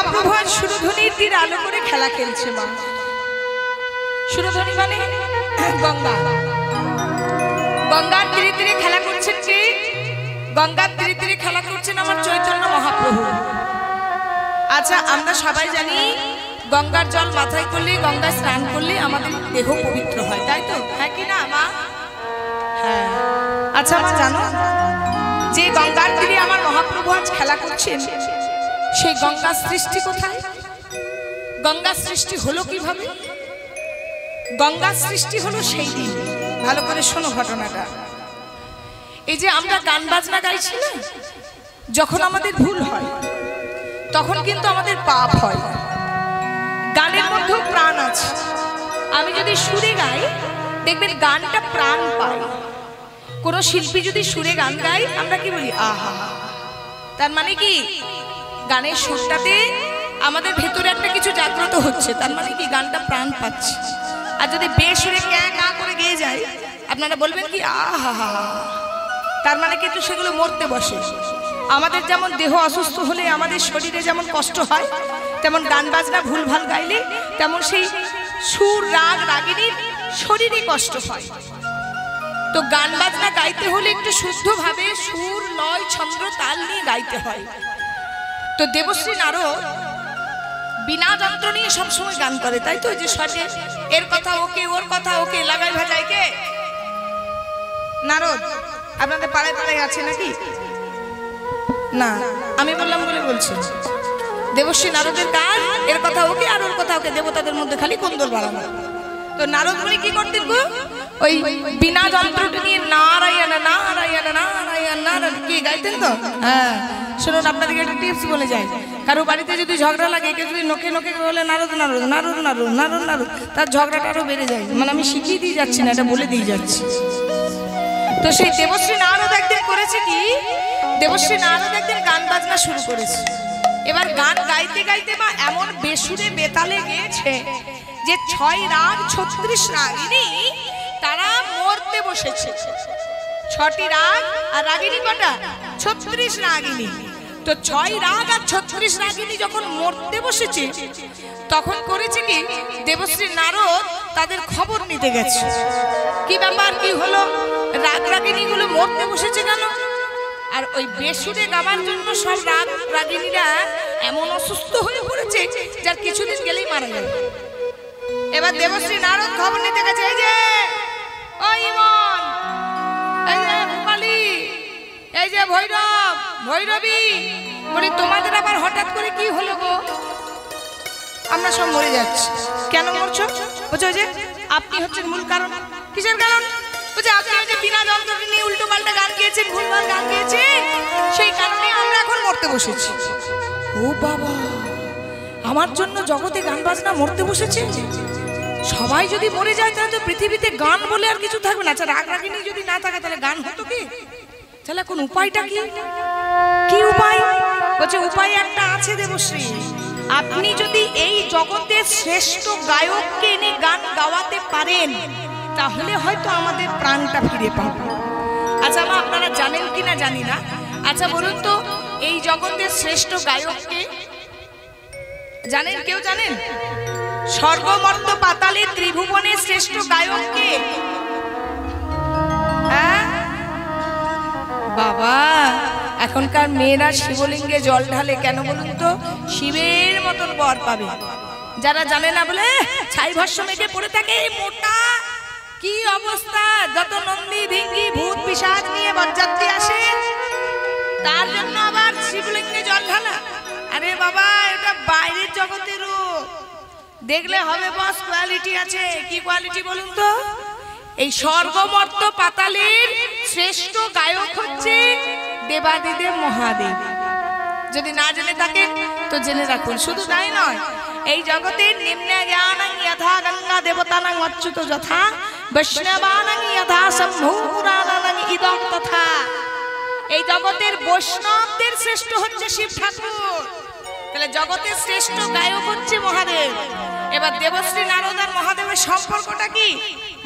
মহাপ্রভু আজ সুরধ্বনির তীর আলো করে খেলা খেলছে। মা সুরধ্বনি মানে গঙ্গা, গঙ্গার তীরে তীরে খেলা করছেন কে? গঙ্গার তীরে তীরে খেলা করছেন আমার চৈতন্য মহাপ্রভু। আচ্ছা, আমরা সবাই জানি গঙ্গার জল মাথায় করলে, গঙ্গায় স্নান করলে আমাদের দেহ পবিত্র হয়, তাই তো? হ্যাঁ কি না মা? হ্যাঁ। আচ্ছা মা, জানো যে গঙ্গার তীরে আমার মহাপ্রভু আজ খেলা করছেন, সেই গঙ্গার সৃষ্টি কোথায়? গঙ্গার সৃষ্টি হলো কিভাবে? গঙ্গার সৃষ্টি হলো সেই দিন, ভালো করে শোনো ঘটনাটা। এই যে আমরা গান বাজনা গাইছি না, যখন আমাদের ভুল হয় তখন কিন্তু আমাদের পাপ হয়। গানের মধ্যেও প্রাণ আছে। আমি যদি সুরে গাই, দেখবেন গানটা প্রাণ পায়। কোন শিল্পী যদি সুরে গান গায়, আমরা কি বলি? আহা। তার মানে কি? গানের সুরটাতে আমাদের ভেতরে একটা কিছু জাগ্রত হচ্ছে, তার মানে কি? গানটা প্রাণ পাচ্ছে। আর যদি বেসুরে ক্যা ক্যা করে গেয়ে যায়, আপনারা বলবেন কি? আহা। তার মানে কিন্তু সেগুলো মরতে বসে। আমাদের যেমন দেহ অসুস্থ হলে আমাদের শরীরে যেমন কষ্ট হয়, তেমন গান বাজনা ভুলভাল গাইলে তেমন সেই সুর রাগ রাগিনীর শরীরে কষ্ট হয়। তো গান বাজনা গাইতে হলে একটু শুদ্ধভাবে সুর লয় ছন্দ তাল নিয়ে গাইতে হয়। তো দেবশ্রী নারদ বিনা যন্ত্র নিয়ে সবসময় গান করে, তাই তো? যে শটে এর কথা ওকে, ওর কথা ওকে, লাগাই ভাজাই কে? নারদ। আপনাদের পাড়ায় পাড়ায় আছে নাকি? না, আমি বললাম বলে বলছি। দেবশ্রী নারদের গান এর কথা ওকে আর ওর কথা ওকে, দেবতাদের মধ্যে খালি কোন্দল বাড়ানো। তো নারদ মুনি কি করতেন গো? ওই বিনা যন্ত্রটা নিয়ে নারায়ণ নারায়ণ নারায়ণ নারায়ণ কি গাইতেন তো। হ্যাঁ, শুনুন, আপনাদেরকে একটা টিপস বলে যায়। কারো বাড়িতে যদি ঝগড়া লাগে, কেউ যদি নোকে নোকে বলে নারদ নারদ নারদ নারদ নারদ নারদ, তার ঝগড়াটা আরো বেড়ে যায়। মানে আমি শিখিয়ে দিয়ে যাচ্ছি না, এটা বলে দিয়ে যাচ্ছি। তো সেই দেবশ্রী নারদ একদিন করেছে কি? দেবশ্রী নারদ একদিন গান বাজনা শুরু করেছে। এবার গান গাইতে গাইতে মা এমন বেসুরে বেতালে গেছে যে 6 রাগ 36 রাগিনী তারা মরতে বসেছে। 6টি রাগ আর রাগিনী কটা? 36 রাগিনী। তো 6 রাগ আর 36 রাগিনী যখন মরতে বসেছে, তখন করেছে কি? দেবশ্রী নারদ তাদের খবর নিতে গেছে। কি ব্যাপার, কি হলো? রাগ রাগিনী গুলো মরতে বসেছে কেন? আর ওই বেসুরে গাবার জন্য সব রাগ রাগিনীরা এমন অসুস্থ হয়ে পড়েছে, যার কিছুদিন গেলেই মারা যাবে। এবার দেবশ্রী নারদ খবর নিতে গেছে। এই যে ও ইমন, এই যে গোপালী, এই যে ভৈরব ভৈরবী, বলি তোমাদের আবার হঠাৎ করে কি হলো গো? আমরা সব মরে যাচ্ছি। কেন মরছো? বলছো যে আপনি হচ্ছেন মূল কারণ। কিসের কারণ? বলছে আপনি ওই যে বিনা যন্ত্র নিয়ে উল্টো পাল্টা গান গেয়েছেন, ভুলভাল গান গেয়েছেন, সেই কারণে আমরা এখন মরতে বসেছি। ও বাবা, আমার জন্য জগতে গান বাজনা মরতে বসেছে। সবাই যদি মরে যায় তাহলে তো পৃথিবীতে গান বলে আর কিছু থাকবে না। আচ্ছা, রাগ রাগিনী যদি না থাকে তাহলে গান হতো কি? তাহলে এখন উপায়টা কি? কি উপায়? বলছে উপায় একটা আছে দেবশ্রী। আপনি যদি এই জগতের শ্রেষ্ঠ গায়ককে এনে গান গাওয়াতে পারেন, তাহলে হয়তো আমাদের প্রাণটা ফিরে পাবো। আচ্ছা মা, আপনারা জানেন কিনা জানি না। আচ্ছা বলুন তো, এই জগতের শ্রেষ্ঠ গায়ককে জানেন? কেউ জানেন? স্বর্গ মর্ত পাতালে ত্রিভুবনের শ্রেষ্ঠ গায়ককে? হ্যাঁ বাবা, এখনকার মেয়েরা শিবলিঙ্গে জল ঢালে কেন বলুন তো? শিবের মতন বর পাবে। যারা জানে না বলে ছাই ভস্য মেঘে পড়ে থাকে। মোটা কি অবস্থা! যত নন্দী ভিঙ্গি ভূত পিশাচ নিয়ে বরযাত্রী আসে, তার জন্য আবার শিবলিঙ্গে জল ঢালা। আরে বাবা, এটা বাইরের জগতের রূপ। দেখলে হবে বস, কোয়ালিটি আছে। কি কোয়ালিটি বলুন তো? এই স্বর্গমর্ত পাতালের শ্রেষ্ঠ গায়ক হচ্ছে দেবাদিদেব মহাদেব। যদি না জেনে থাকেন তো জেনে রাখুন। শুধু তাই নয়, এই জগতের নিম্ন জ্ঞানং যথা গঙ্গা দেবতানাং অচ্যুত যথা বৈষ্ণবানাং যথা শম্ভু পুরাণানাং ইদং তথা। এই জগতের বৈষ্ণবদের শ্রেষ্ঠ হচ্ছে শিব ঠাকুর। তাহলে জগতের শ্রেষ্ঠ গায়ক হচ্ছে মহাদেব। এবার দেবশ্রী নারদ আর মহাদেবের সম্পর্কটা কি?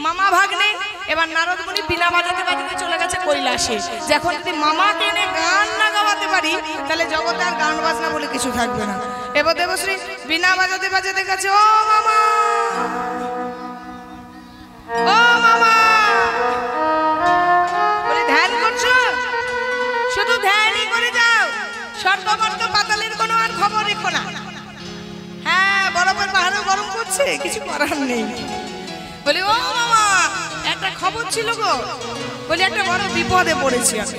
মামা ভাগ্নে। এবার নারদ মুনি বিনা বাজাতে বাজাতে চলে গেছে কৈলাসে। যখন যদি মামাকে এনে গান না গাওয়াতে পারি, তাহলে জগতে আর গান বাজনা বলে কিছু থাকবে না। এবার দেবশ্রী বিনা বাজাতে বাজাতে গেছে, ও মামা, ও মামা, বলে ধ্যান করছো? শুধু ধ্যানই করে যাও, স্বর্গমর্ত পাতালের কোনো আর খবর রেখো না। হ্যাঁ, বরফের পাহাড়ে গরম করছে, কিছু করার নেই। বলি ও মামা, একটা খবর ছিল গো। বলি একটা বড় বিপদে পড়েছি আমি।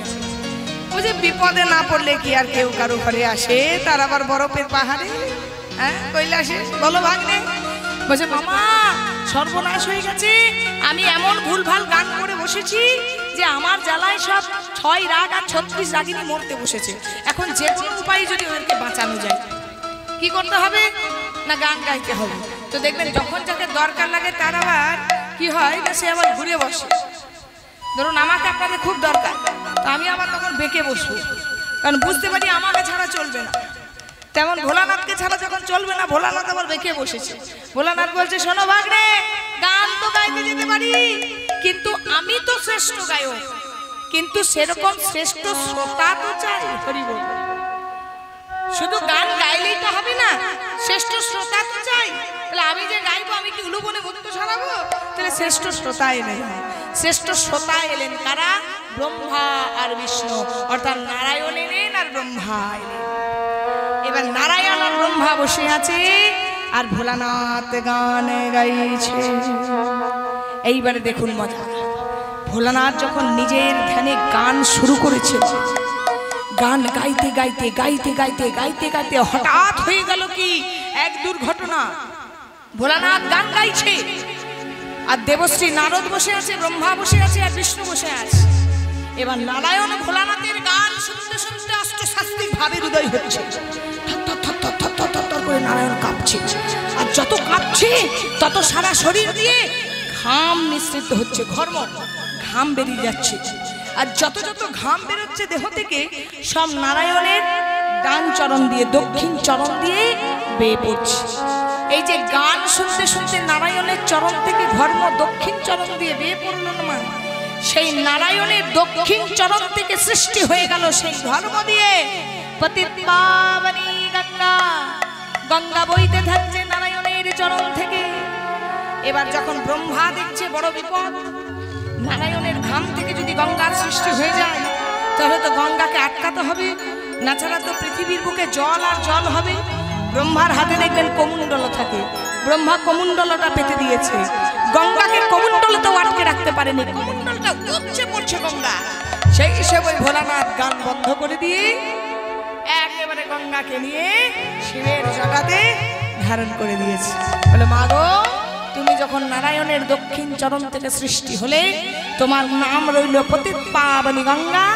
বুঝি বিপদে না পড়লে কি আর কেউ কারো ঘরে আসে, তার আবার বরফের পাহাড়ে, হ্যাঁ কৈলাসে? বলো ভাগ্নে। বলছে মামা, সর্বনাশ হয়ে গেছে, আমি এমন ভুলভাল গান করে বসেছি যে আমার জ্বালায় সব 6 রাগ আর 36 রাগিনী মরতে বসেছে। এখন যে কোনো উপায়ে যদি ওদেরকে বাঁচানো যায়, কি করতে হবে? না গান গাইতে হবে। তো দেখবেন যখন যাকে দরকার লাগে তার আবার কি হয় না, সে আবার ঘুরে বসে। ধরুন আমাকে আপনাদের খুব দরকার, তো আমি আবার তখন বেঁকে বসবো, কারণ বুঝতে পারি আমাকে ছাড়া চলবে না। তেমন ভোলানাথকে ছাড়া যখন চলবে না, ভোলানাথ আবার বেঁকে বসেছে। ভোলানাথ বলছে শোনো ভাগ্নে, গান তো গাইতে যেতে পারি, কিন্তু আমি তো শ্রেষ্ঠ গায়ক, কিন্তু সেরকম শ্রেষ্ঠ শ্রোতা তো চাই। হরি বল। শুধু গান গাইলেই তো হবে না, শ্রেষ্ঠ শ্রোতা তো চাই। তাহলে আমি যে গাইবো, আমি কি উলুবনে ভূত সারাবো? তাহলে শ্রেষ্ঠ শ্রোতা এলেন। শ্রেষ্ঠ শ্রোতা এলেন কারা? ব্রহ্মা আর বিষ্ণু, অর্থাৎ নারায়ণ এলেন আর ব্রহ্মা এলেন। এবার নারায়ণ আর ব্রহ্মা বসে আছে আর ভোলানাথ গান গাইছে। এইবারে দেখুন মজা। ভোলানাথ যখন নিজের ধ্যানে গান শুরু করেছে, গান গাইতে গাইতে গাইতে গাইতে গাইতে গাইতে হঠাৎ হয়ে গেল কি এক দুর্ঘটনা। ভোলানাথ গান গাইছে আর দেবশ্রী নারদ বসে আছে, ব্রহ্মা বসে আছে আর বিষ্ণু বসে আছে। এবার নারায়ণ ভোলানাথের গান শুনতে শুনতে অষ্টশাস্ত্রিক ভাবে হৃদয় হচ্ছে, করে নারায়ণ কাঁপছে। আর যত কাঁপছে তত সারা শরীর দিয়ে ঘাম মিশ্রিত হচ্ছে, ঘাম বেরিয়ে যাচ্ছে। আর যত যত ঘাম বেরোচ্ছে দেহ থেকে, সব নারায়ণের ডান চরণ দিয়ে, দক্ষিণ চরণ দিয়ে বেয়ে পড়ছে। এই যে গান শুনতে শুনতে নারায়ণের চরণ থেকে ঘর্ম দক্ষিণ চরণ দিয়ে বেয়ে পড়ল না, সেই নারায়ণের দক্ষিণ চরণ থেকে সৃষ্টি হয়ে গেল সেই ধর্ম দিয়ে পতিত পাবনী গঙ্গা। গঙ্গা বইতে থাকছে নারায়ণের চরণ থেকে। এবার যখন ব্রহ্মা দেখছে বড় বিপদ, নারায়ণের ঘাম থেকে যদি গঙ্গার সৃষ্টি হয়ে যায়, তাহলে তো গঙ্গাকে আটকাতে হবে, না ছাড়া তো পৃথিবীর বুকে জল আর জল হবে। ব্রহ্মার হাতে দেখবেন কমণ্ডল থাকে, ব্রহ্মা কমণ্ডলটা পেতে দিয়েছে, গঙ্গাকে কমণ্ডলতেও আটকে রাখতে পারেনি, কমণ্ডলটা উচ্চে পড়ছে গঙ্গা। সেই হিসেবে ভোলানাথ গান বন্ধ করে দিয়ে একেবারে গঙ্গাকে নিয়ে শিবের জটাতে ধারণ করে দিয়েছে। বলে মা গো, তুমি যখন নারায়ণের দক্ষিণ চরণ থেকে সৃষ্টি হলে, তোমার নাম রইল পতিত পাবনী গঙ্গা।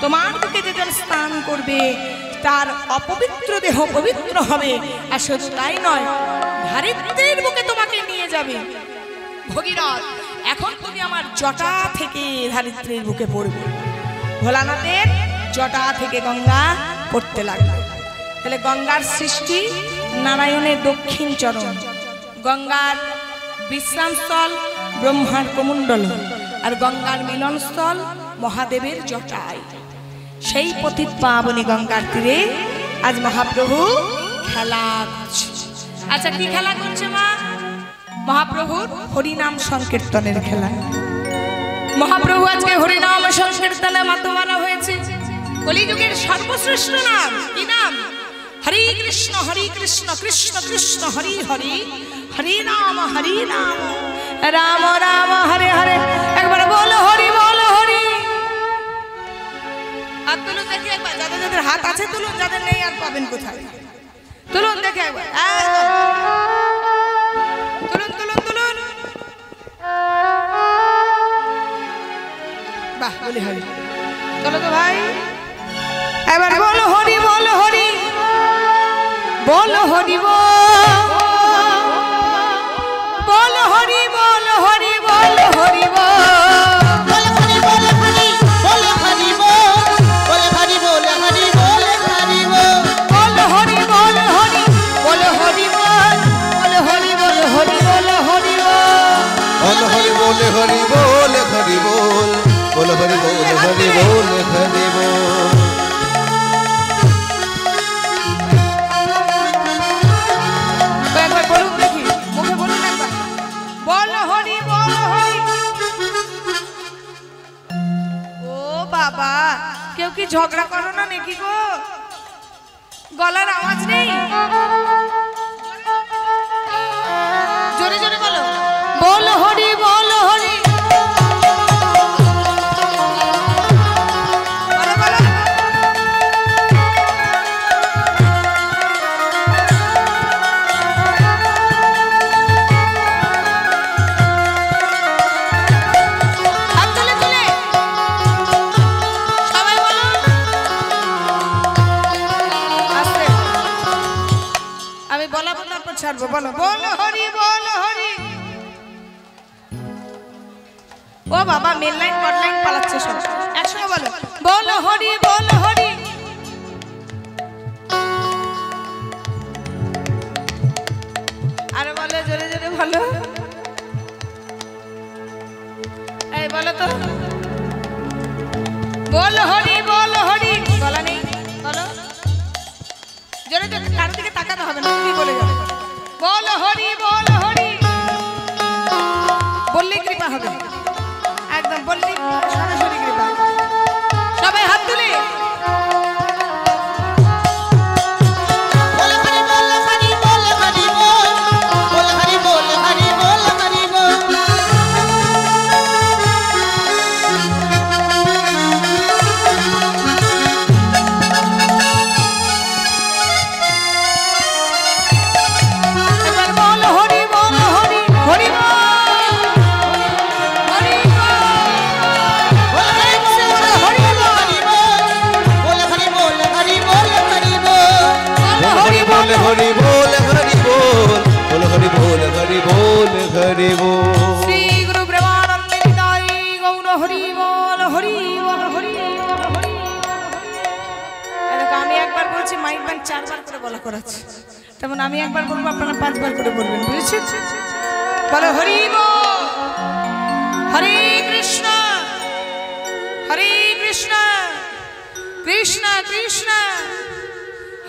তোমার বুকে যে জন স্নান করবে তার অপবিত্র দেহ পবিত্র হবে। আর শুধু তাই নয়, ধারিত্রীর বুকে তোমাকে নিয়ে যাবে ভগীরথ। এখন তুমি আমার জটা থেকে ধারিত্রীর বুকে পড়বে। ভোলানাথের জটা থেকে গঙ্গা পড়তে লাগলো। তাহলে গঙ্গার সৃষ্টি নারায়ণের দক্ষিণ চরণ, গঙ্গার বিশ্রামস্থল ব্রহ্মার কমণ্ডল, আর গঙ্গার মিলনস্থল মহাদেবের জটায়। সেই পতিত পাবনী গঙ্গার তীরে আজ মহাপ্রভু খেলা করছে। আচ্ছা, কি খেলা করছে মা? মহাপ্রভুর হরিনাম সংকীর্তনের খেলা। মহাপ্রভু আজকে হরিনাম সংকীর্তনে মাতোয়ারা হয়েছে। কলিযুগের সর্বশ্রেষ্ঠ নাম কি নাম? হরে কৃষ্ণ কৃষ্ণ কৃষ্ণ হরি হরি, হরে রাম রাম রাম হরে হরে। একবার বলো হরি, বলো হরি। হাত তুলুন দেখি একবার, যাদের যাদের হাত আছে তুলুন, যাদের নেই আর পাবেন কোথায়? তুলুন দেখে একবার, তুলুন তুলুন তুলুন। বাহ, বলি হরি। চলো তো ভাই, এবার বলো হরি, বলো হরি, বলো হরি, বলো হরি, বলো হরি, বলো হরি, हरि बोल हरि बोल, बोल हरि बोल हरि बोल हरि बोल। বাবা, কেউ কি ঝগড়া করো না নাকি গো? গলার আওয়াজ নেই, জোরে জোরে বলো, বল হরি বল হরি। ছাড়বো, বলো বল হরি বল হরি। ও বাবা, মেন লাইন কট লাইন পালাচ্ছে সব, একসঙ্গে বলো, বল হরি বল হরি। আরে বলো, জোরে জোরে বলো, এই বলো তো, বল হরি বল হরি। বলা নেই, বলো জোরে জোরে, কারোর দিকে তাকাতে হবে না, তুমি বলে যাবে, বল হরি বল হরি। বললেই কৃপা হবে, একদম বললেই সরাসরি কৃপা। সবাই হাত তুলে हरि बोल हरि बोल, बोल हरि बोल हरि बोल हरि बोल। श्री गुरु ब्रह्मानंद निताई गौर हरि बोल हरि बोल हरि बोल हरि। আমি একবার বলছি, মাইক ব্যান্ড 4 বার করে বলা করাচ্ছে, তেমন আমি একবার বলবো, আপনারা 5 বার করে বলবেন, বুঝেছেন? বলো হরি বল, হরে কৃষ্ণ হরে কৃষ্ণ কৃষ্ণ কৃষ্ণ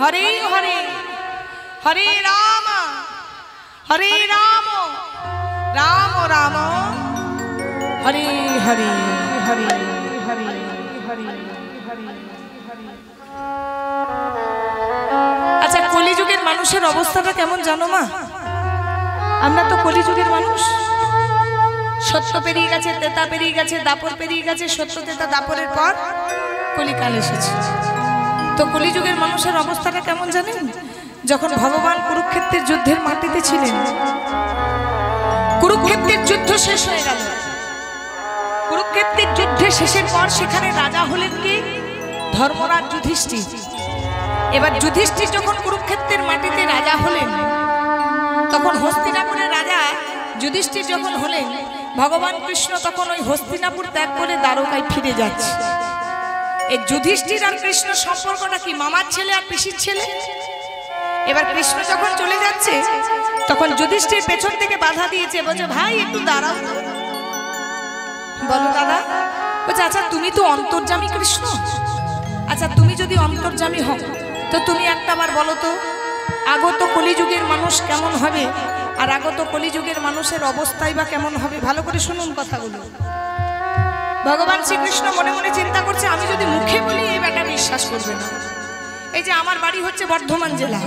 হরে হরে, হরে রাম রাম রাম হরে হরে, হরে হরে হরে হরে। আচ্ছা, কলিযুগের মানুষের অবস্থাটা কেমন জানো মা? আমরা তো কলিযুগের মানুষ, সত্য পেরিয়ে গেছে, তেতা পেরিয়ে গেছে, দাপর পেরিয়ে গেছে, সত্য তেতা দাপরের পর কলিকাল এসেছে। তো কলিযুগের মানুষের অবস্থাটা কেমন জানেন? যখন ভগবান কুরুক্ষেত্রের যুদ্ধের মাটিতে ছিলেন, কুরুক্ষেত্রের যুদ্ধ শেষ হয়ে গেল, কুরুক্ষেত্রের যুদ্ধের শেষের পর সেখানে রাজা হলেন কি? ধর্মরাজ যুধিষ্ঠির। এবার যুধিষ্ঠির যখন কুরুক্ষেত্রের মাটিতে রাজা হলেন, তখন হস্তিনাপুরের রাজা যুধিষ্ঠির যখন হলেন, ভগবান কৃষ্ণ তখন ওই হস্তিনাপুর ত্যাগ করে দ্বারকায় ফিরে যাচ্ছে। এই যুধিষ্ঠির আর কৃষ্ণ সম্পর্কটা কি? মামার ছেলে আর পিসির ছেলে। এবার কৃষ্ণ যখন চলে যাচ্ছে, তখন যুধিষ্ঠির পেছন থেকে বাধা দিয়েছে, বলছে ভাই একটু দাঁড়াও। বলো দাদা, বলছে আচ্ছা তুমি তো অন্তর্যামী কৃষ্ণ, আচ্ছা তুমি যদি অন্তর্যামী হও তো তুমি একটা বার বলো তো, আগত কলিযুগের মানুষ কেমন হবে, আর আগত কলিযুগের মানুষের অবস্থাই বা কেমন হবে? ভালো করে শুনুন কথাগুলো। ভগবান শ্রীকৃষ্ণ মনে মনে চিন্তা করছে, আমি যদি মুখে বলি এই ব্যাটা বিশ্বাস করবে না। এই যে আমার বাড়ি হচ্ছে বর্ধমান জেলা,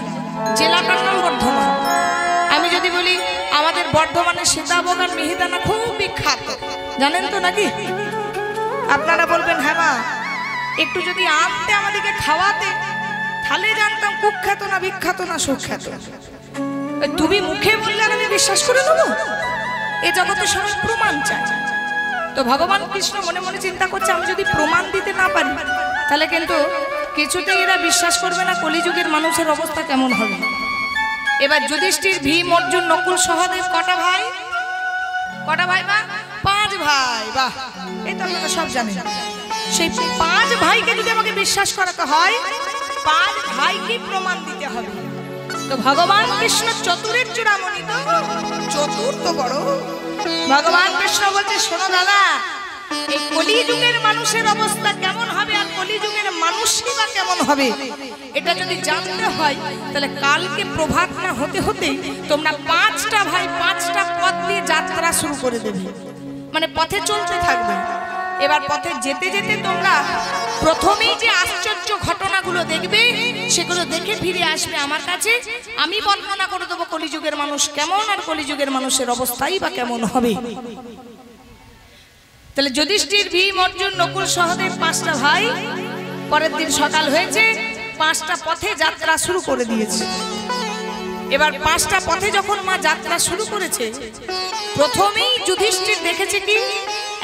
জেলাটার নাম বর্ধমান। আমি যদি বলি আমাদের বর্ধমানের সীতাভোগ আর মিহিদানা খুব বিখ্যাত, জানেন তো নাকি? আপনারা বলবেন হ্যাঁ মা, একটু যদি আনতে আমাদেরকে খাওয়াতে, তাহলে জানতাম কুখ্যাত না বিখ্যাত না সুখ্যাত। তুমি মুখে বললে আমি বিশ্বাস করে নেবো? এ জগতে সবাই প্রমাণ চায়। তো ভগবান কৃষ্ণ মনে মনে চিন্তা করছে, আমি যদি প্রমাণ দিতে না পারি তাহলে কিন্তু কিছুতেই এরা বিশ্বাস করবে না কলিযুগের মানুষের অবস্থা কেমন হবে। এবার যুধিষ্ঠির, ভীম, অর্জুন, নকুল, সহদেব কটা ভাই? কটা ভাই মা? 5 ভাই। বাহ, এই তো আপনারা সব জানেন। সেই 5 ভাইকে যদি আমাকে বিশ্বাস করাতে হয়, 5 ভাইকে প্রমাণ দিতে হবে। তো ভগবান কৃষ্ণ চতুরের চূড়ামণি, তো চতুর তো বড়। ভগবান কৃষ্ণ বলছে, শোনো দাদা, এই কলিযুগের মানুষের অবস্থা কেমন হবে আর কলিযুগের মানুষই বা কেমন হবে, এটা যদি জানতে হয় তাহলে কালকে প্রভাত না হতে হতে তোমরা 5টা ভাই 5টা পথ দিয়ে যাত্রা শুরু করে দেবে, মানে পথে চলতে থাকবে। এবার পথে যেতে যেতে তোমরা প্রথমেই যে আশ্চর্য ঘটনাগুলো দেখবে সেগুলো দেখে ফিরে আসবে আমার কাছে। আমি বর্ণনা করে দেবো কলিযুগের মানুষ কেমন, আর কলিযুগের মানুষের অবস্থাই বা কেমন হবে। তাহলে যুধিষ্ঠির, ভীম, অর্জুন, নকুল, সহদেব 5টা ভাই পরের দিন সকাল হয়েছে, 5টা পথে যাত্রা শুরু করে দিয়েছে। এবার 5টা পথে যখন মা যাত্রা শুরু করেছে, প্রথমেই যুধিষ্ঠির দেখেছে কি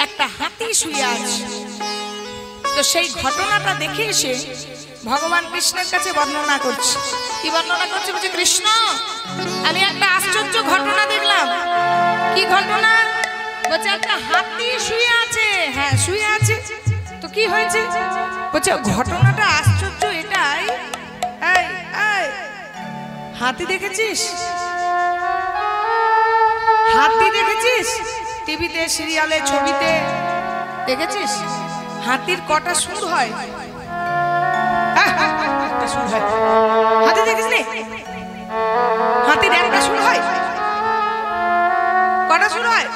একটা হাতি শুয়ে আছে। তো সেই ঘটনাটা দেখে এসে ভগবান কৃষ্ণের কাছে বর্ণনা করছে। কি বর্ণনা করছে? বলছে, কৃষ্ণ আমি একটা আশ্চর্য ঘটনা দেখলাম। কি ঘটনা? বলছে একটা হাতি শুয়ে আছে। হ্যাঁ শুয়ে আছে। তো কি হয়েছে? বলছে ঘটনাটা আশ্চর্য এটাই, এই এই হাতি দেখেছিস? হাতি দেখেছিস? টিভিতে, সিরিয়ালে, ছবিতে দেখেছিস? হাতির কটা সুর হয়? হাতি দেখিস নি? হাতির একটা সুর হয়? কটা সুর হয়?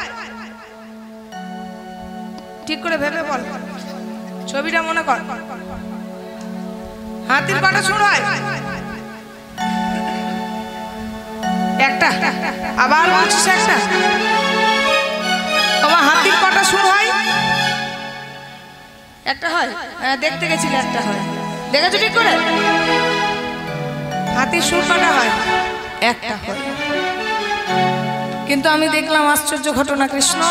ঠিক করে ভেবে বল, ছবিটা মনে কর। হাতির কটা সুর হয়? একটা। আবার বলছিস একটা। তোমার হাতির কটা সুর হয়? একটা হয়। দেখতে গেছিলে একটা হয়। দেখেছো ঠিক করে? হাতির সুর কটা হয়? একটা হয়। কিন্তু আমি দেখলাম আশ্চর্য ঘটনা কৃষ্ণ,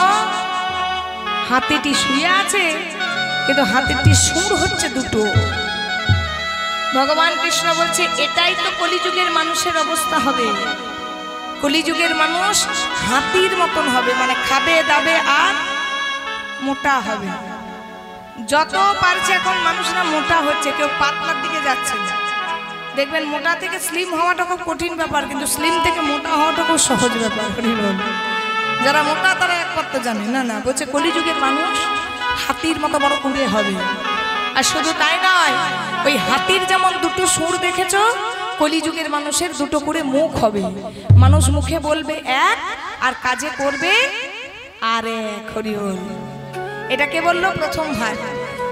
হাতিটি শুয়ে আছে কিন্তু হাতিটির সুর হচ্ছে দুটো। ভগবান কৃষ্ণ বলছে এটাই তো কলিযুগের মানুষের অবস্থা হবে। কলিযুগের মানুষ হাতির মতন হবে, মানে খাবে দাবে আর মোটা হবে। যত পারছে এখন মানুষরা মোটা হচ্ছে, কেউ পাতলার দিকে যাচ্ছে। দেখবেন মোটা থেকে স্লিম হওয়াটা খুব কঠিন ব্যাপার, কিন্তু স্লিম থেকে মোটা হওয়াটা খুব সহজ ব্যাপার। যারা মোটা তারা এক কথা জানে না। না বলছে কলিযুগের মানুষ হাতির মতো বড় করে হবে। আর শুধু তাই নয়, ওই হাতির যেমন দুটো সুর দেখেছো, কলিযুগের মানুষের দুটো করে মুখ হবে। মানুষ মুখে বলবে এক আর কাজে করবে আর এক। হরি বল। এটা কে বললো? প্রথম ভাই।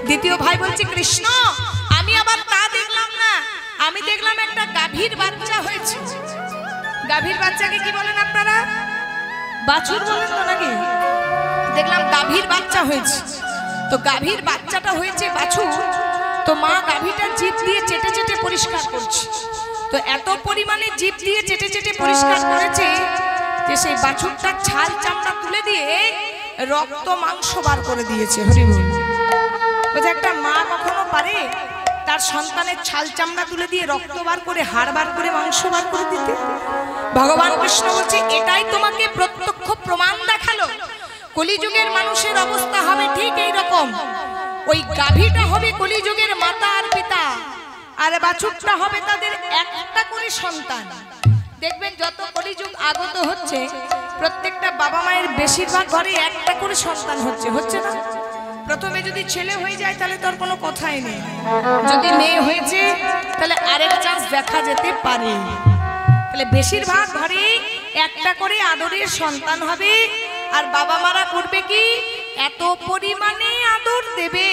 দ্বিতীয় ভাই বলছে কৃষ্ণ আমি আবার তা দেখলাম না, আমি দেখলাম একটা গাভীর বাচ্চা হয়েছে। গাভীর বাচ্চাকে কি বলেন আপনারা? বাছুর বলেন তো নাকি? দেখলাম গাভীর বাচ্চা হয়েছে। তো গাভীর বাচ্চাটা হয়েছে বাছুর। তো মা গাভীটা জিভ দিয়ে চেটে চেটে পরিষ্কার করছে। তো এত পরিমাণে জিভ দিয়ে চেটে চেটে পরিষ্কার করেছে যে সেই বাছুরটার ছাল চামড়া তুলে দিয়ে রক্ত মাংস বার করে দিয়েছে। হরি বল। বলছে একটা মা কখনো পারে তার সন্তানের ছাল চামড়া তুলে দিয়ে রক্ত বার করে, হাড় বার করে, মাংস বার করে দিতে? ভগবান কৃষ্ণ বলছে এটাই তোমাকে প্রত্যক্ষ প্রমাণ দেখালো কলিযুগের মানুষের অবস্থা হবে ঠিক এই রকম। ওই গাভীটা হবে কলিযুগের মাতা আর পিতা, আর বাছুরটা হবে তাদের একটা করে সন্তান। দেখবেন যত কলিযুগ আগত হচ্ছে প্রত্যেকটা বাবা মায়ের বেশিরভাগ ঘরে একটা করে সন্তান হচ্ছে। হচ্ছে না? প্রথমে যদি ছেলে হয়ে যায় তাহলে তোর কোনো কথাই নেই, যদি মেয়ে হয়েছে তাহলে আরেক চান্স দেখা যেতে পারে। তাহলে বেশিরভাগ ঘরে একটা করে আদরের সন্তান হবে। আর বাবা মারা করবে কি? এত পরিমাণে আদর দেবে,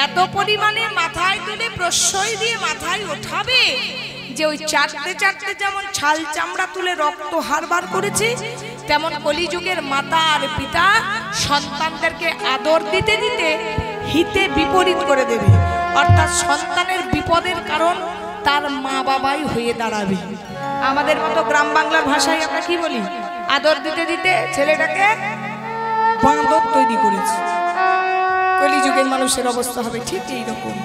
এত পরিমাণে মাথায় তুলে প্রশ্রয় দিয়ে মাথায় ওঠাবে যে ওই চাটতে চাটতে যেমন ছাল চামড়া তুলে রক্ত হাড় বার করেছে, তেমন কলিযুগের মাতা আর পিতা সন্তানদেরকে আদর দিতে দিতে হিতে বিপরীত করে দেবে। অর্থাৎ সন্তানের বিপদের কারণ তার মা বাবাই হয়ে দাঁড়াবে। আমাদের মতো গ্রাম বাংলার ভাষায় আমরা কি বলি? আদর দিতে দিতে ছেলেটাকে বাঁদর তৈরি করেছে। কলিযুগের মানুষের অবস্থা হবে ঠিক এইরকম।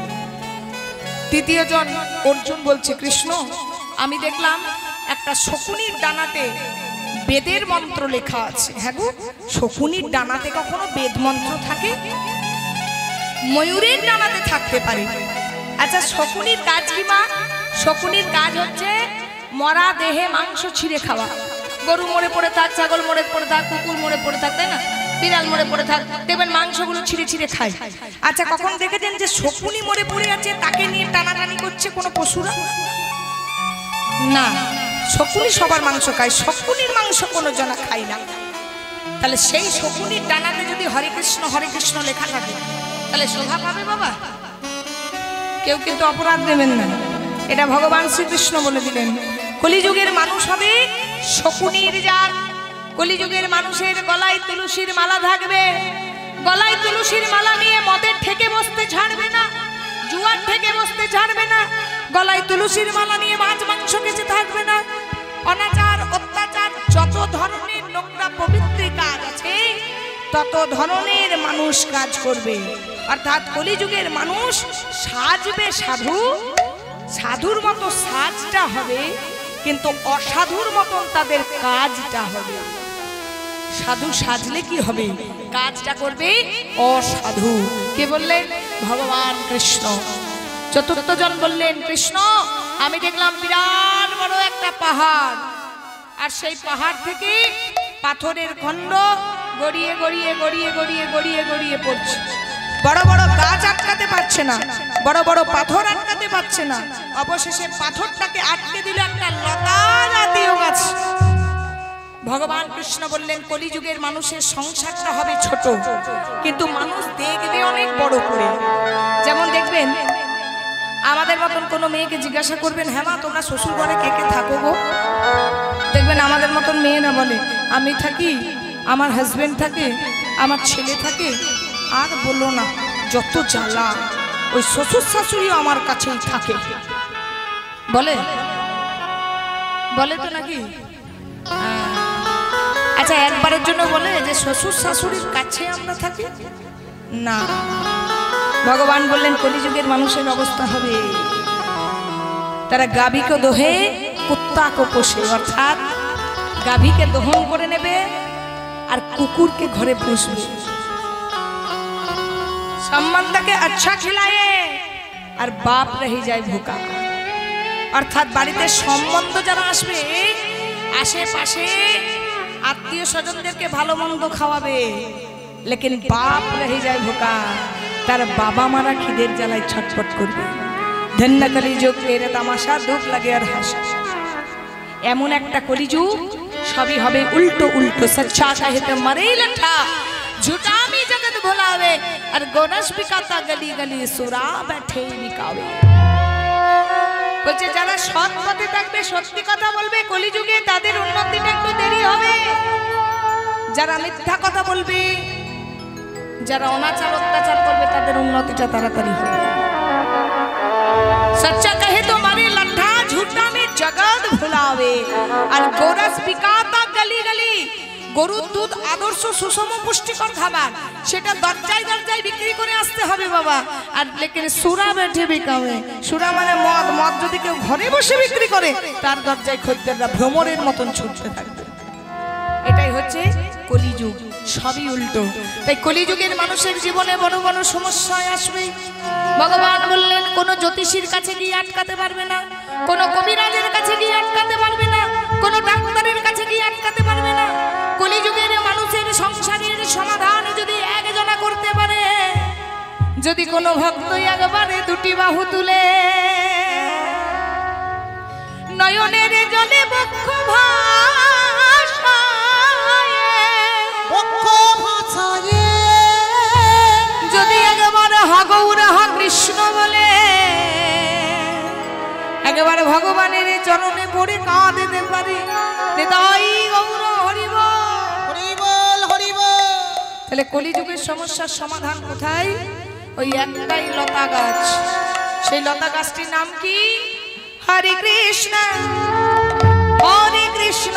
তৃতীয় জন অর্জুন বলছে কৃষ্ণ আমি দেখলাম একটা শকুনির ডানাতে বেদের মন্ত্র লেখা আছে। হ্যাঁ গো, শকুনির ডানাতে কখনো বেদ মন্ত্র থাকে? ময়ূরের ডানাতে থাকতে পারে। আচ্ছা শকুনির কাজ কি মা? শকুনির কাজ হচ্ছে মরা দেহে মাংস ছিঁড়ে খাওয়া। গরু মরে পড়ে থাক, ছাগল মরে পড়ে থাক, কুকুর মরে পড়ে থাক, তাই না? বিড়াল মরে পড়ে থাক, দেখবেন মাংসগুলো ছিঁড়ে ছিঁড়ে খায়। আচ্ছা কখন দেখেছেন যে শকুনি মরে পড়ে আছে তাকে নিয়ে টানাটানি করছে কোনো পশুরা? না, শকুনি সবার মাংস খায়, শকুনির মাংস কোনো জনা খায় না। তাহলে সেই শকুনির ডানাতে যদি হরে কৃষ্ণ লেখা থাকে তাহলে শোভা পাবে বাবা? কেউ কিন্তু অপরাধ নেবেন না, এটা ভগবান শ্রীকৃষ্ণ বলে দিলেন। কলিযুগের মানুষ হবে শকুনির জাত। কলিযুগের মানুষের গলায় তুলসীর মালা থাকবে, গলায় তুলসীর মালা নিয়ে মদের ঠেকে বসতে ছাড়বে না, জুয়ার ঠেকে বসতে ছাড়বে না, গলায় তুলসীর মালা নিয়ে মাছ মাংস খেতে থাকবে না। অনাচার অত্যাচার যত ধরনের নোংরা পবিত্র কাজ আছে তত ধরনের মানুষ কাজ করবে। অর্থাৎ কলিযুগের মানুষ সাজবে সাধু, সাধুর মতো সাজটা হবে, কিন্তু অসাধুর মতন তাদের কাজটা হবে। সাধু সাজলে কি হবে? কাজটা করবে অসাধু। কে বললেন? ভগবান কৃষ্ণ। চতুর্থ জন বললেন, কৃষ্ণ আমি দেখলাম বিরাট বড় একটা পাহাড়, আর সেই পাহাড় থেকে পাথরের খণ্ড গড়িয়ে গড়িয়ে গড়িয়ে গড়িয়ে গড়িয়ে গড়িয়ে পড়ছে। বড় বড় গাছ আটকাতে পারছে না, বড় বড় পাথর আটকাতে পারছে না, অবশেষে পাথরটাকে আটকে দিল একটা লতা জাতীয় গাছ। ভগবান কৃষ্ণ বললেন, কলিযুগের মানুষের সংসারটা হবে ছোট, কিন্তু মানুষ দেখবে অনেক বড় করে। যেমন দেখবেন আমাদের মতন কোনো মেয়েকে জিজ্ঞাসা করবেন, হ্যাঁ মা তোমরা শ্বশুর ঘরে কে কে থাকো গো? দেখবেন আমাদের মতন মেয়েরা বলে, আমি থাকি, আমার হাজবেন্ড থাকে, আমার ছেলে থাকে, আর বলো না যত জ্বালা, ওই শ্বশুর শাশুড়িও আমার কাছেই থাকে। বলে বলে তো নাকি? আচ্ছা একবারের জন্য বলে যে শ্বশুর শাশুড়ির কাছে আমরা থাকি না। ভগবান বললেন কলিযুগের মানুষের অবস্থা হবে, তারা গাভীকে দোহে কুত্তাকে পোষে, অর্থাৎ গাভীকে দহন করে নেবে আর কুকুরকে ঘরে পুষবে। সম্বন্ধকে আচ্ছা খিলায়ে আর বাপ রহি যায় ভুকা। অর্থাৎ বাড়িতে সম্বন্ধ যারা আসবে, আশেপাশে আত্মীয় স্বজনদেরকে ভালো মন্দ খাওয়াবে, লেকিন বাপ রহি যায় ভুকা। তার বাবা মারা খিদের জ্বালায় ছটফট করবে। ধন্য কলিযুগ এর তামাশা, দুঃখ লাগে আর হাসি। এমন একটা কলিযুগ, সবই হবে উল্টো উল্টো। সচ্চা কাহিতে মরেই লঠা, झूठा भी जगत भुलावे, और गोरस बिकाता गली गली सुरा बैठे बिकावे। বলছে যারা সৎ পথে থাকবে, সত্যি কথা বলবে, কলিযুগে তাদের উন্নতিটা একটু দেরি হবে। যারা মিথ্যা কথা বলবে, যারা অনাচার অত্যাচার করবে, তাদের উন্নতিটা তাড়াতাড়ি হবে। सच्चा कहे तो मारे लट्ठा, झूठा में जगत भुलावे, और गोरस बिकाता गली गली। গরুর দুধ আদর্শ সুষম পুষ্টিকর খাবার, সেটা দরজায় দরজায় বিক্রি করে আসতে হবে বাবা। আর লেকিন সুরা বেঠে বিকাবে, সুরা মানে মদ। মদ যদি কেউ ঘরে বসে বিক্রি করে, তার দরজায় খদ্দেররা ভ্রমরের মতন ছুটতে থাকবে। এটাই হচ্ছে কলিযুগ, সবই উল্টো। তাই কলিযুগের মানুষের জীবনে বড় বড় সমস্যায় আসবে। ভগবান বললেন কোন জ্যোতিষীর কাছে গিয়ে আটকাতে পারবে না, কোন কবিরাজের কাছে গিয়ে আটকাতে পারবে না, কোন ডাক্তারের কাছে গিয়ে আটকাতে পারবে না। কলিযুগের মানুষের সংসারের সমাধান যদি একজনা করতে পারে, যদি কোনো ভক্ত একবারে দুটি বাহু তুলে নয়নের জলে বক্ষ ভাষায় যদি একবার হগৌর কৃষ্ণ বলে, একবার ভগবানের চরণে পড়ে কাঁদতে পারি, হৃদয় গৌর হরিব হরিবল হরিবল। তাহলে কলিযুগের সমস্যার সমাধান কোথায়? ওই একটাই লতা গাছ। সেই লতা গাছটির নাম কি? হরে কৃষ্ণ হরে কৃষ্ণ।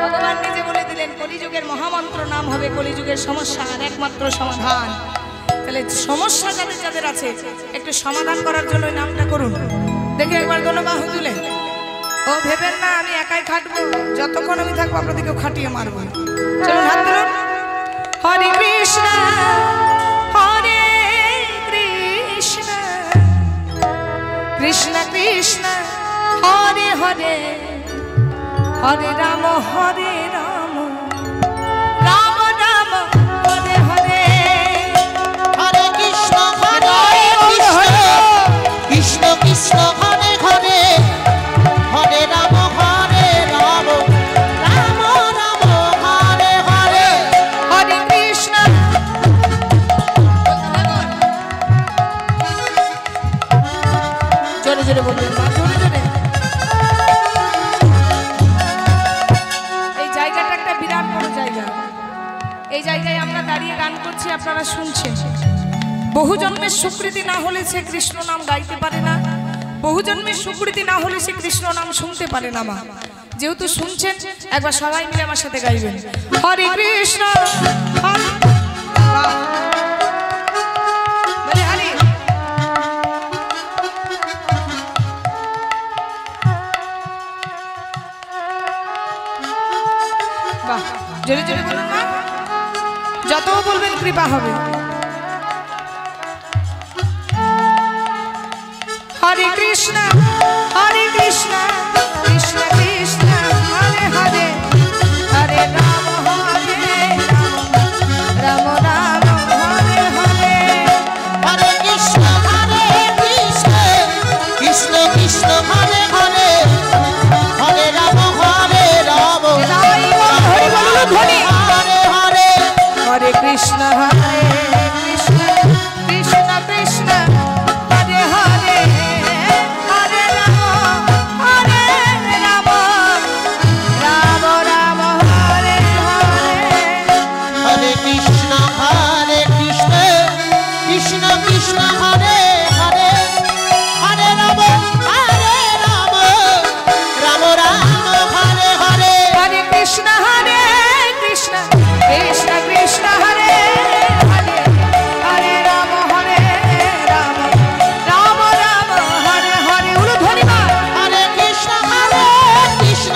ভগবান নিজে বলে দিলেন কলিযুগের মহামন্ত্র নাম হবে কলিযুগের সমস্যার একমাত্র সমাধান। তাহলে সমস্যা যাদের যাদের আছে, একটু সমাধান করার জন্য ওই নামটা করুন। দেখে একবার কোনো বাহু তুলে। ও ভেবেন না আমি একাই খাটবো, যতক্ষণ আমি থাকবো আপনাদেরকেও খাটিয়ে মারবো। চলুন হাত তুলুন। হরে কৃষ্ণ হরে কৃষ্ণ কৃষ্ণ কৃষ্ণ হরে হরে, হরে রাম হরে রাম রাম রাম হরে হরে। হরে কৃষ্ণ কৃষ্ণ কৃষ্ণ হরে হরে, হরে রাম হরে রাম রাম রাম হরে হরে। হরে কৃষ্ণ আপনারা শুনছেন, বহু জন্মের সুকৃতি না হলে সে কৃষ্ণ নাম গাইতে পারে না, বহু জন্মের সুকৃতি না হলে সে কৃষ্ণ নাম শুনতে পারে না। মা যেহেতু শুনছেন, একবার সবাই মিলে আমার সাথে গাইবেন হরে কৃষ্ণ বলে হরে। বাহ, জোরে জোরে বলুন মা, যত বলবেন কৃপা হবে। হরে কৃষ্ণ কৃষ্ণ কৃষ্ণ হরে হরে, হরে রাম রাম রাম হরে হরে। হরে কৃষ্ণ কৃষ্ণ কৃষ্ণ হরে হরে, হরে রাম হরে রাম, হরে হরে, হরে কৃষ্ণ কৃষ্ণ কৃষ্ণ কৃষ্ণ হরে হরে, হরে রাম রাম রাম হরে হরে। হরে কৃষ্ণ কৃষ্ণ কৃষ্ণ হরে হরে, হরে রাম রাম রাম হরে হরে। হরে কৃষ্ণ কৃষ্ণ কৃষ্ণ কৃষ্ণ হরে হরে, হরে রাম রাম রাম হরে হরে। উলু ধ্বনি মা। হরে কৃষ্ণ কৃষ্ণ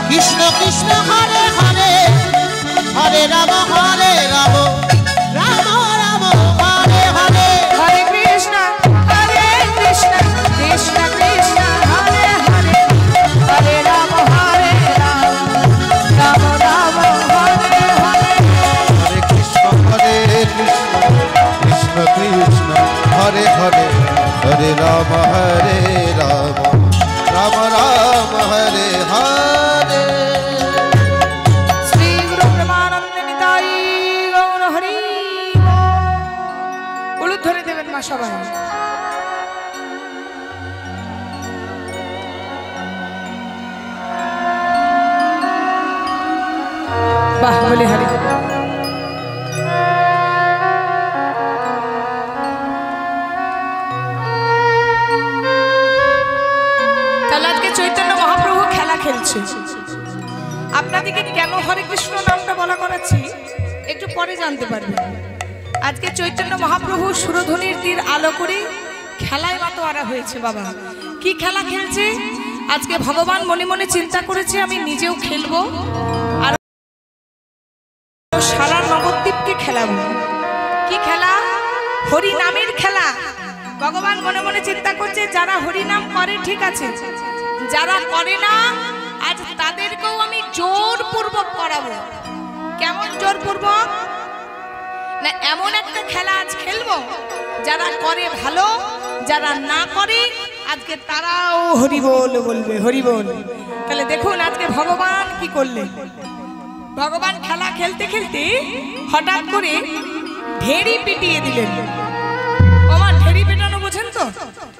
কৃষ্ণ কৃষ্ণ হরে হরে, হরে রাম রাম রাম হরে হরে। হরে কৃষ্ণ কৃষ্ণ কৃষ্ণ কৃষ্ণ হরে হরে, হরে রাম রাম রাম হরে হরে। হরে কৃষ্ণ কৃষ্ণ কৃষ্ণ হরে হরে, হরে রাম রাম রাম হরে হরে। শ্রী গুরু প্রেমানন্দ নিতাই গৌর হরি বল। উলু ধরে দেবেন মা সবাই। বাহ বলে হরি। তাহলে আজকে চৈতন্য মহাপ্রভু খেলা খেলছে। আপনাদেরকে কেন হরে কৃষ্ণ নামটা বলা করাচ্ছি একটু পরে জানতে পারবেন। আজকে চৈতন্য মহাপ্রভু সুরধ্বনির তীর আলো করে খেলায় মাতোয়ারা হয়েছে। বাবা কি খেলা খেলছে? আজকে ভগবান মনে মনে চিন্তা করেছে আমি নিজেও খেলবো আর সারা নবদ্বীপকে খেলাবো। কি খেলা? হরি নামের খেলা। ভগবান মনে মনে চিন্তা করছে যারা হরি নাম করে ঠিক আছে, যারা করে না আজ তাদেরকেও আমি জোরপূর্বক করাবো। কেমন জোরপূর্বক? না এমন একটা খেলা আজ খেলবো যারা করে ভালো, যারা না করে আজকে তারাও হরি বল বলবে, হরি বল। তাহলে দেখুন আজকে ভগবান কি করলেন। ভগবান খেলা খেলতে খেলতে হঠাৎ করে ঢেড়ি পিটিয়ে দিলেন। আমার ঢেড়ি পেটানো বোঝেন তো?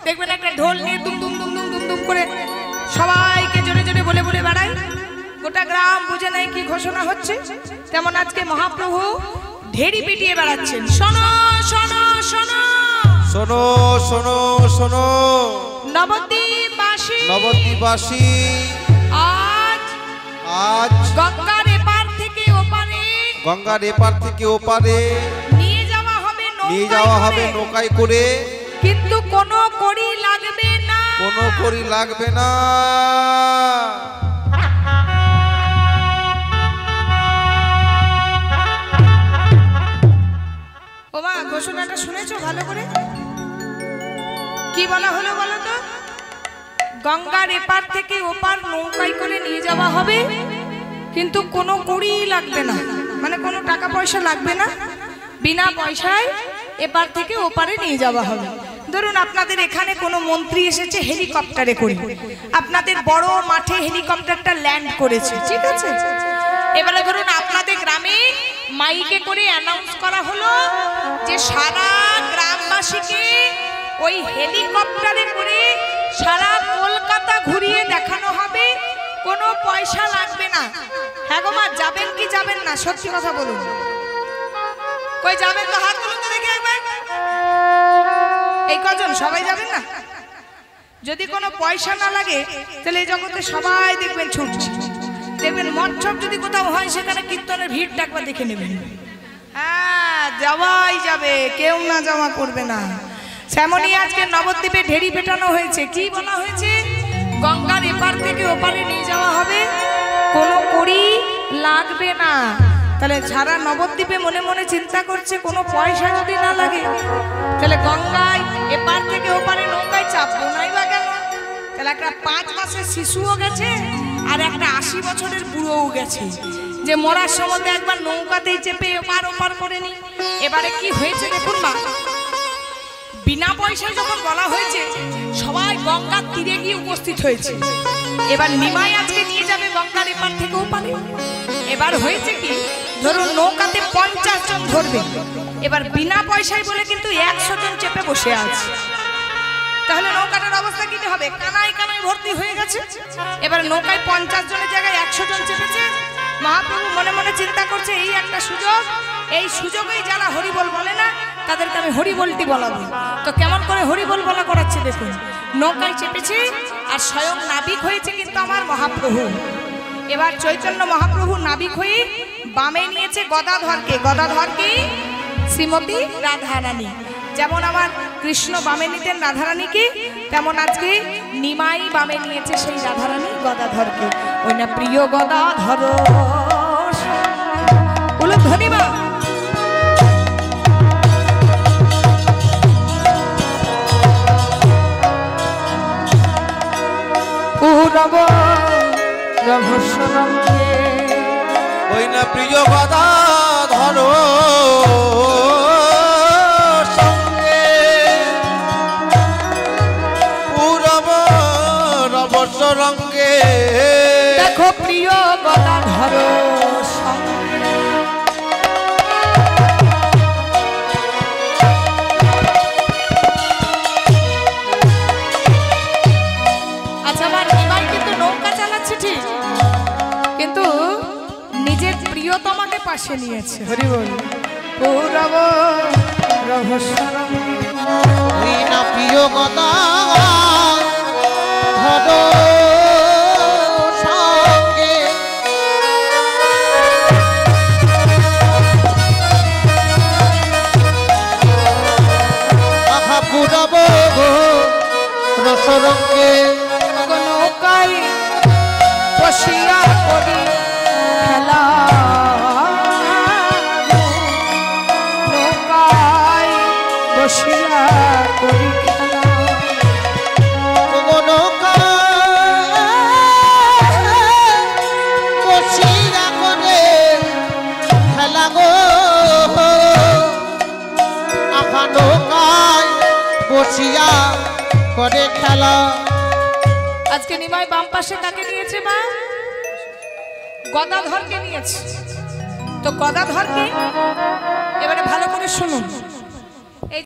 দেখবেন একটা ঢোল নিয়ে দুম দুম দুম দুম দুম দুম করে সবাইকে জোরে জোরে বলে বলে বেড়ায়, গোটা গ্রাম বুঝে নাই কি ঘোষণা হচ্ছে। তেমন আজকে মহাপ্রভু ঢেড়ি পিটিয়ে বেড়াচ্ছেন। শোনো শোনো শোনো শোনো শোনো শোনো নবদ্বীপবাসী, নবদ্বীপবাসী, আজ আজ গঙ্গার এপার থেকে ওপারে, গঙ্গার এপার থেকে ওপারে নিয়ে যাওয়া হবে নৌকায় করে, কিন্তু কোনো কড়ি লাগবে না, কোনো কড়ি লাগবে না। ওমা ঘোষণাটা শুনেছো ভালো করে? কি বলা হলো বলো তো? গঙ্গার এপার থেকে ওপার নৌকায় করে নিয়ে যাওয়া হবে, কিন্তু কোনো কড়ি লাগবে না, মানে কোনো টাকা পয়সা লাগবে না, বিনা পয়সায় এপার থেকে ওপারে নিয়ে যাওয়া হবে। ধরুন আপনাদের এখানে কোনো মন্ত্রী এসেছে হেলিকপ্টারে করে, আপনাদের বড় মাঠে হেলিকপ্টারটা ল্যান্ড করেছে, ঠিক আছে? এবারে ধরুন আপনাদের গ্রামে মাইকে করে অ্যানাউন্স করা হলো যে সারা গ্রামবাসীকে ওই হেলিকপ্টারে করে সারা কলকাতা ঘুরিয়ে দেখানো হবে, কোনো পয়সা লাগবে না। হ্যাঁ গো মা, যাবেন কি যাবেন না? সত্যি কথা বলুন। কই যাবেন তো হাত তুলুন তো দেখি একবার। এই কজন সবাই যাবেন না? যদি কোনো পয়সা না লাগে তাহলে এই জগতে সবাই দেখবেন ছুটছে। দেখবেন মৎসব যদি কোথাও হয় সেখানে কীর্তনের ভিড়টা একবার দেখে নেবেন। হ্যাঁ, যাওয়াই যাবে, কেউ না যাওয়া করবে না। সেমনি আজকে নবদ্বীপে ঢেড়ি পেটানো হয়েছে। কি বলা হয়েছে? গঙ্গার এপার থেকে ওপারে নিয়ে যাওয়া হবে, কোনো কড়ি লাগবে না। তাহলে সারা নবদ্বীপে মনে মনে চিন্তা করছে কোনো পয়সা যদি না লাগে তাহলে গঙ্গায় এপার থেকে ওপারে নৌকায় চাপবো নাই বা কেন? তাহলে একটা 5 মাসের শিশুও গেছে আর একটা 80 বছরের বুড়োও গেছে, যে মরার সময় একবার নৌকাতেই চেপে ওপার ওপার করে নি। এবারে কি হয়েছে দেখুন মা, বিনা পয়সায় যখন বলা হয়েছে সবাই গঙ্গার তীরে গিয়ে উপস্থিত হয়েছে। এবার নিমাই আজকে নিয়ে যাবে গঙ্গার এপার থেকে ওপারে। এবার হয়েছে কি, ধরুন নৌকাতে 50 জন ধরবে, এবার বিনা পয়সায় বলে কিন্তু 100 জন চেপে বসে আছে। তাহলে নৌকাটার অবস্থা কি হবে? কানায় কানায় ভর্তি হয়ে গেছে। এবার নৌকায় 50 জনের জায়গায় 100 জন চেপেছে। মহাপ্রভু মনে মনে চিন্তা করছে এই একটা সুযোগ, এই সুযোগেই যারা হরিবল বলে না তাদেরকে আমি হরিবলটি বলাবো। তো কেমন করে হরিবল বলা করাচ্ছে দেখুন। নৌকায় চেপেছে আর স্বয়ং নাবিক হয়েছে কিন্তু আমার মহাপ্রভু। এবার চৈতন্য মহাপ্রভু নাবিক হয়ে বামে নিয়েছে গদাধরকে। গদাধরকে শ্রীমতী রাধারানী। যেমন আমার কৃষ্ণ বামে নিতেন রাধারানীকে, তেমন আজকে নিমাই বামে নিয়েছে সেই রাধারানী গদাধরকে। ওই না প্রিয় গদাধর বলো ধনিবা। পূরব রহস্য রঙ্গে ওই না প্রিয় গদাধর সঙ্গে পূরব রহস্য রঙ্গে। দেখো প্রিয় গদাধর সঙ্গে। আচ্ছা, আমার নিমাই কিন্তু নৌকা চালাচ্ছে ঠিক, কিন্তু নিজের প্রিয়তমাকে পাশে নিয়েছে। হরি বল। পূরব রহস্য ওই না প্রিয় গদাধর সঙ্গে আহা পূরব রসরঙ্গে। নৌকায় বসিয়া করি খেলা, নৌকায় বসিয়া করি খেলা। বসিয়া করে খেলা গো, আহা নৌকায় বসিয়া করে খেলা। আজকে নিমাই বাম পাশে কাকে নিয়েছে মা? গদাধরকে নিয়েছে। তো গদাধরকে এবারে ভালো করে শুনুন।